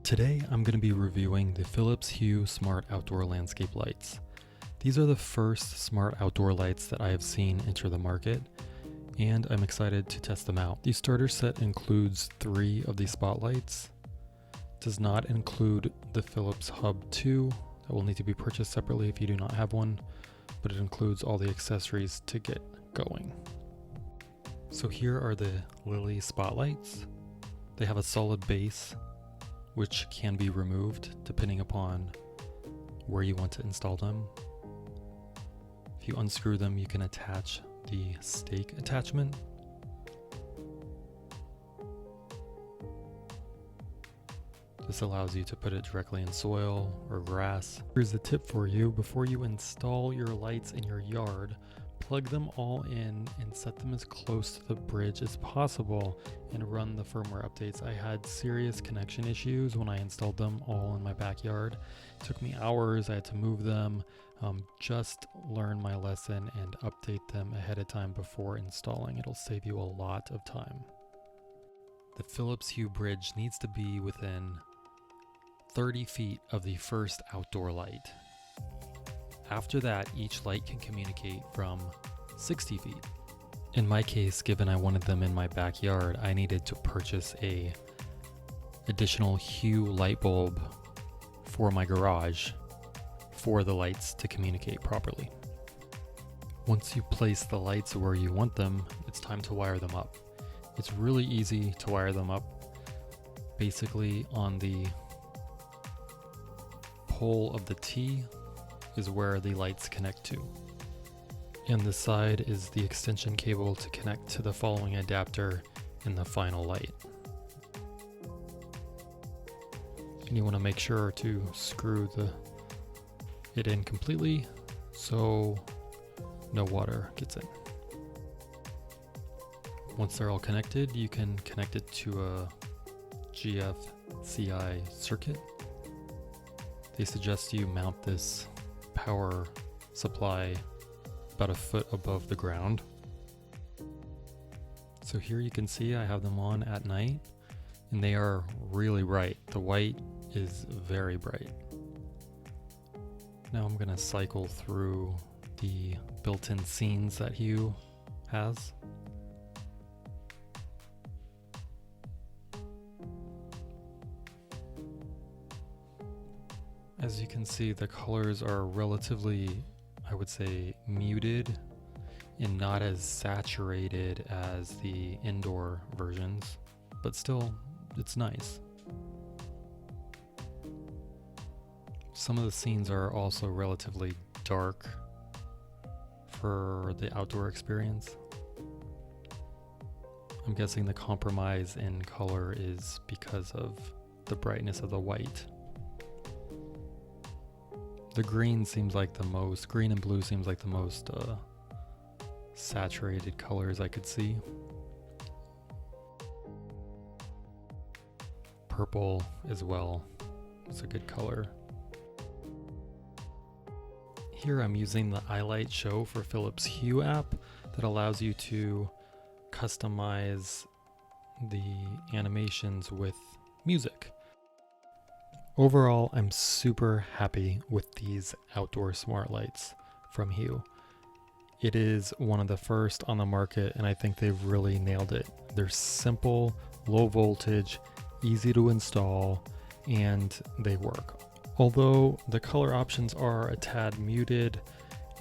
Today I'm going to be reviewing the Phillips Hue Smart Outdoor Landscape Lights. These are the first smart outdoor lights that I have seen enter the market, and I'm excited to test them out. The starter set includes 3 of these spotlights. It does not include the Phillips Hub 2 that will need to be purchased separately if you do not have one, but it includes all the accessories to get going. So here are the Lily spotlights. They have a solid base which can be removed depending upon where you want to install them. If you unscrew them, you can attach the stake attachment. This allows you to put it directly in soil or grass. Here's a tip for you: before you install your lights in your yard, plug them all in and set them as close to the bridge as possible and run the firmware updates. I had serious connection issues when I installed them all in my backyard. It took me hours, I had to move them. Just learn my lesson and update them ahead of time before installing. It'll save you a lot of time. The Phillips Hue bridge needs to be within 30 feet of the first outdoor light. After that, each light can communicate from 60 feet. In my case, given I wanted them in my backyard, I needed to purchase a additional Hue light bulb for my garage for the lights to communicate properly. Once you place the lights where you want them, it's time to wire them up. It's really easy to wire them up. Basically, on the pole of the T is where the lights connect to, and the side is the extension cable to connect to the following adapter in the final light. And you want to make sure to screw it in completely so no water gets in. Once they're all connected, you can connect it to a GFCI circuit. They suggest you mount this power supply about a foot above the ground. So here you can see I have them on at night, and they are really bright. The white is very bright. Now I'm going to cycle through the built-in scenes that Hue has. As you can see, the colors are relatively, I would say, muted and not as saturated as the indoor versions, but still, it's nice. Some of the scenes are also relatively dark for the outdoor experience. I'm guessing the compromise in color is because of the brightness of the white. The green and blue seems like the most saturated colors I could see. Purple as well, it's a good color. Here I'm using the iLight Show for Philips Hue app that allows you to customize the animations with music. Overall, I'm super happy with these outdoor smart lights from Hue. It is one of the first on the market, and I think they've really nailed it. They're simple, low voltage, easy to install, and they work. Although the color options are a tad muted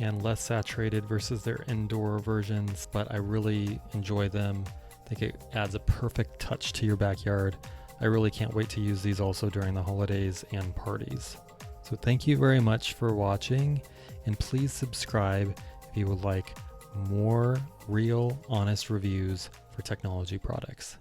and less saturated versus their indoor versions, but I really enjoy them. I think it adds a perfect touch to your backyard. I really can't wait to use these also during the holidays and parties. So thank you very much for watching, and please subscribe if you would like more real, honest reviews for technology products.